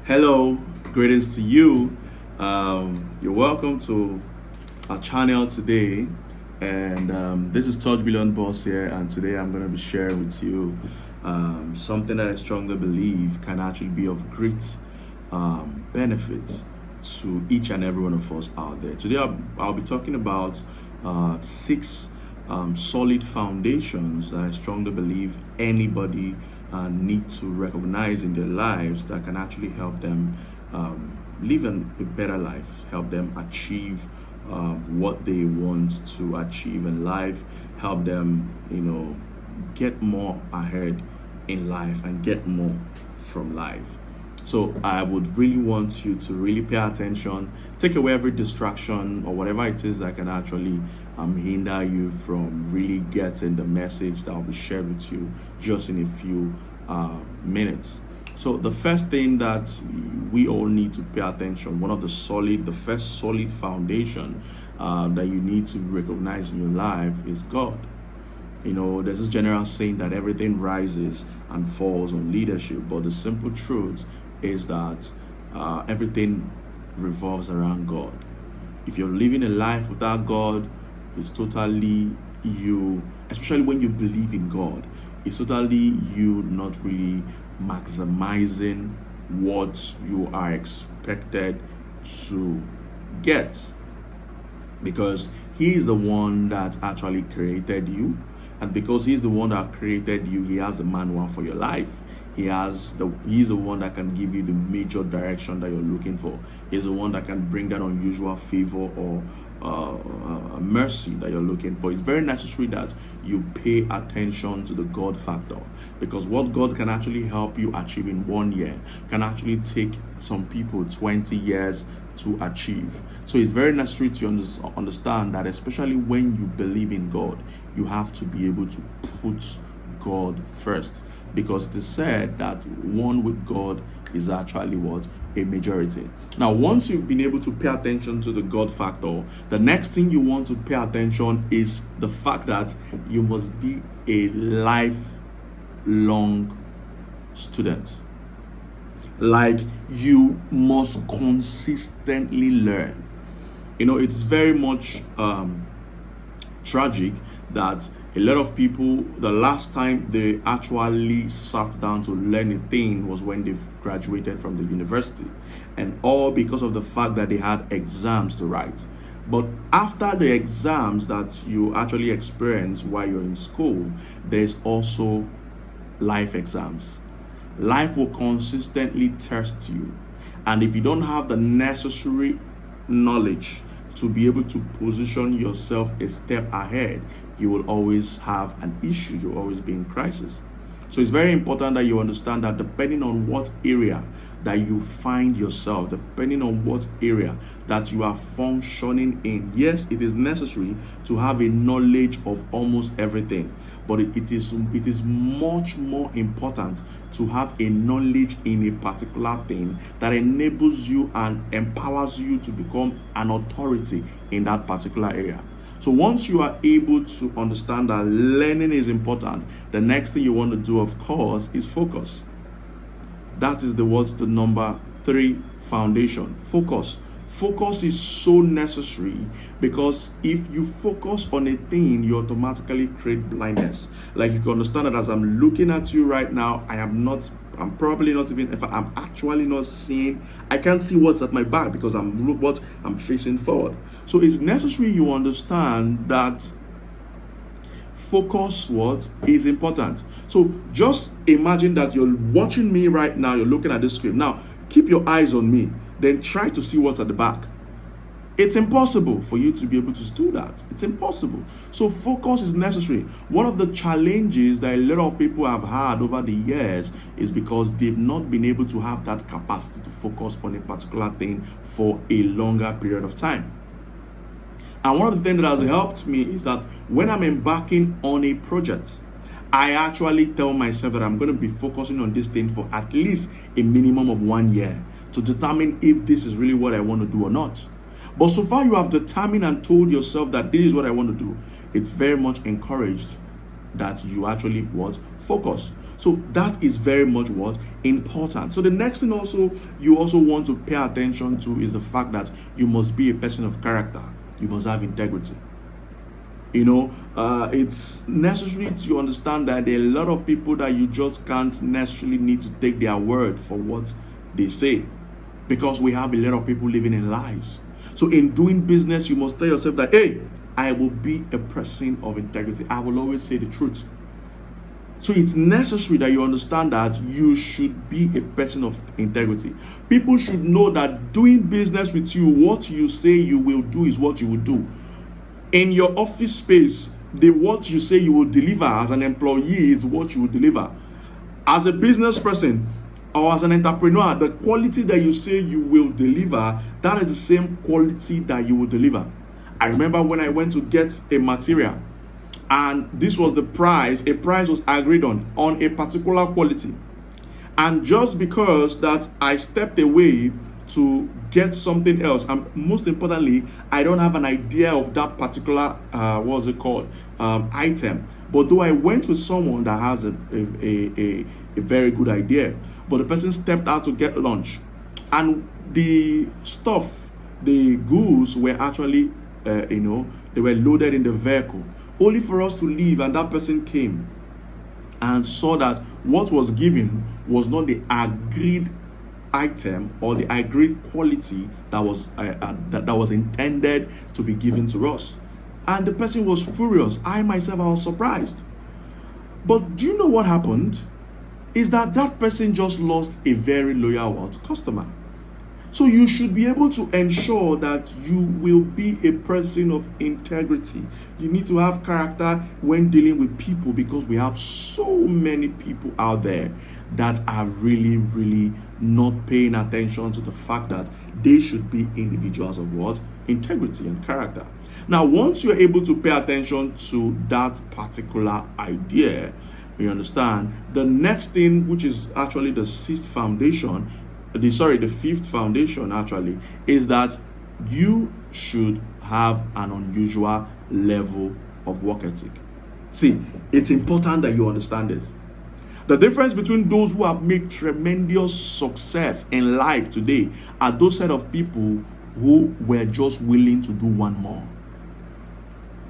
Hello, greetings to you. You're welcome to our channel today. And this is Touch Billion Boss here. And today I'm going to be sharing with you something that I strongly believe can actually be of great benefit to each and every one of us out there. Today I'll be talking about six solid foundations that I strongly believe anybody need to recognize in their lives that can actually help them live a better life, help them achieve what they want to achieve in life, help them, get more ahead in life and get more from life. So I would really want you to really pay attention, take away every distraction or whatever it is that can actually hinder you from really getting the message that will be shared with you just in a few minutes. So the first thing that we all need to pay attention, the first solid foundation that you need to recognize in your life is God. There's this general saying that everything rises and falls on leadership, but the simple truth is that everything revolves around God. If you're living a life without God, it's totally you, especially when you believe in God, it's totally you not really maximizing what you are expected to get, because He is the one that actually created you. And because He's the one that created you, He has the manual for your life. He's the one that can give you the major direction that you're looking for. He's the one that can bring that unusual favor or mercy that you're looking for. It's very necessary that you pay attention to the God factor, because what God can actually help you achieve in 1 year can actually take some people 20 years to achieve. So it's very necessary to understand that, especially when you believe in God, you have to be able to put God first, because it is said that one with God is actually what? A majority. Now, once you've been able to pay attention to the God factor, the next thing you want to pay attention is the fact that you must be a lifelong student. Like, you must consistently learn. It's very much tragic that a lot of people, the last time they actually sat down to learn a thing was when they graduated from the university, and all because of the fact that they had exams to write. But after the exams that you actually experience while you're in school, there's also life exams. Life will consistently test you, and if you don't have the necessary knowledge to be able to position yourself a step ahead, you will always have an issue. You'll always be in crisis. So it's very important that you understand that depending on what area that you find yourself, depending on what area that you are functioning in, yes, it is necessary to have a knowledge of almost everything, but it is much more important to have a knowledge in a particular thing that enables you and empowers you to become an authority in that particular area. So once you are able to understand that learning is important, the next thing you want to do, of course, is focus. That is the number 3 foundation. Focus. Focus is so necessary, because if you focus on a thing, you automatically create blindness. Like, you can understand that as I'm looking at you right now, I'm probably not even, if I'm actually not seeing, I can't see what's at my back because I'm facing forward. So it's necessary you understand that focus is important. So just imagine that you're watching me right now, you're looking at this screen. Now, keep your eyes on me, then try to see what's at the back. It's impossible for you to be able to do that. It's impossible. So focus is necessary. One of the challenges that a lot of people have had over the years is because they've not been able to have that capacity to focus on a particular thing for a longer period of time. And one of the things that has helped me is that when I'm embarking on a project, I actually tell myself that I'm going to be focusing on this thing for at least a minimum of 1 year to determine if this is really what I want to do or not. But so far you have determined and told yourself that this is what I want to do, it's very much encouraged that you actually focus. So that is very much what important. So the next thing also you also want to pay attention to is the fact that you must be a person of character. You must have integrity. It's necessary to understand that there are a lot of people that you just can't necessarily need to take their word for what they say, because we have a lot of people living in lies. So in doing business, you must tell yourself that, hey, I will be a person of integrity. I will always say the truth. So it's necessary that you understand that you should be a person of integrity. People should know that doing business with you, what you say you will do is what you will do. In your office space, what you say you will deliver as an employee is what you will deliver. As a business person or as an entrepreneur, the quality that you say you will deliver, that is the same quality that you will deliver. I remember when I went to get a material, and this was the price, a price was agreed on a particular quality. And just because that I stepped away to get something else, and most importantly, I don't have an idea of that particular item, but though I went with someone that has a very good idea, but the person stepped out to get lunch, and the goods were actually they were loaded in the vehicle, only for us to leave, and that person came and saw that what was given was not the agreed item or the agreed quality that was intended to be given to us. And the person was furious. I myself, I was surprised. But do you know what happened? Is that person just lost a very loyal customer. So you should be able to ensure that you will be a person of integrity. You need to have character when dealing with people, because we have so many people out there that are really, really not paying attention to the fact that they should be individuals of integrity and character. Now, once you're able to pay attention to that particular idea, you understand, the next thing, which is actually the fifth foundation actually, is that you should have an unusual level of work ethic. See, it's important that you understand this. The difference between those who have made tremendous success in life today are those set of people who were just willing to do one more.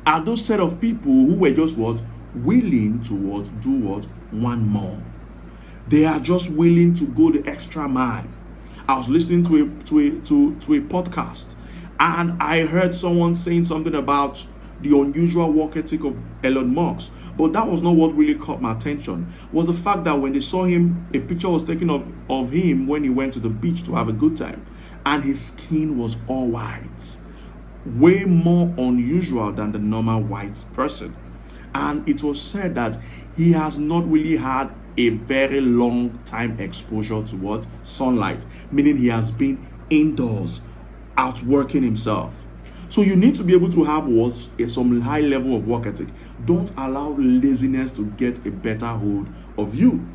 Are those set of people who were just willing to do one more. They are just willing to go the extra mile. I was listening to a podcast, and I heard someone saying something about the unusual work ethic of Elon Musk. But that was not what really caught my attention. Was the fact that when they saw him, a picture was taken of him when he went to the beach to have a good time, and his skin was all white, way more unusual than the normal white person. And it was said that he has not really had a very long time exposure to sunlight, meaning he has been indoors, outworking himself. So you need to be able to have some high level of work ethic. Don't allow laziness to get a better hold of you.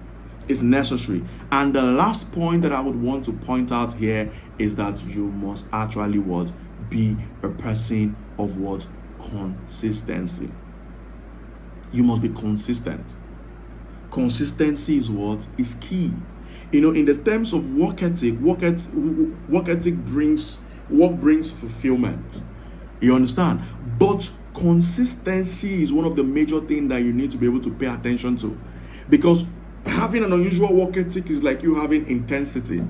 It's necessary. And the last point that I would want to point out here is that you must actually be a person of consistency. You must be consistent. Consistency is key. In the terms of work ethic brings fulfillment. You understand? But consistency is one of the major things that you need to be able to pay attention to, because having an unusual work ethic is like you having intensity,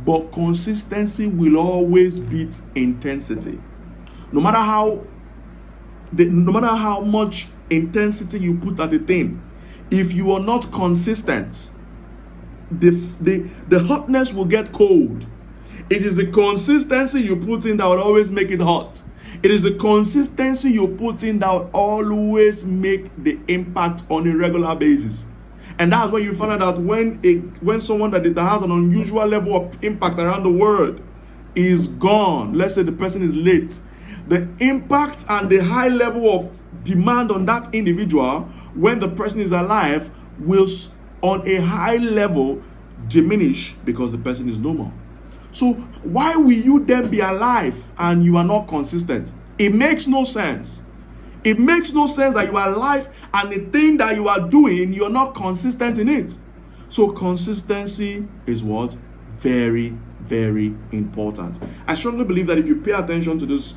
but consistency will always beat intensity. No matter how much intensity you put at a thing, if you are not consistent, the hotness will get cold. It is the consistency you put in that will always make it hot. It is the consistency you put in that will always make the impact on a regular basis. And that's why you find out that when someone that has an unusual level of impact around the world is gone, let's say the person is late, the impact and the high level of demand on that individual when the person is alive will on a high level diminish because the person is no more. So why will you then be alive and you are not consistent? It makes no sense. It makes no sense that you are alive and the thing that you are doing, you're not consistent in it. So consistency is what? Very, very important. I strongly believe that if you pay attention to these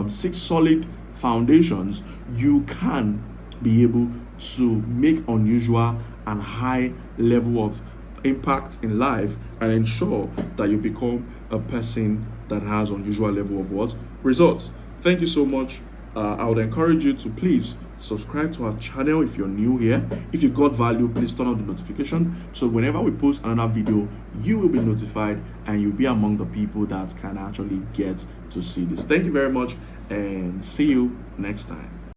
6 solid foundations, you can be able to make unusual and high level of impact in life and ensure that you become a person that has unusual level of what? Results. Thank you so much. I would encourage you to please subscribe to our channel if you're new here. If you got value, please turn on the notification so whenever we post another video, you will be notified and you'll be among the people that can actually get to see this. Thank you very much and see you next time.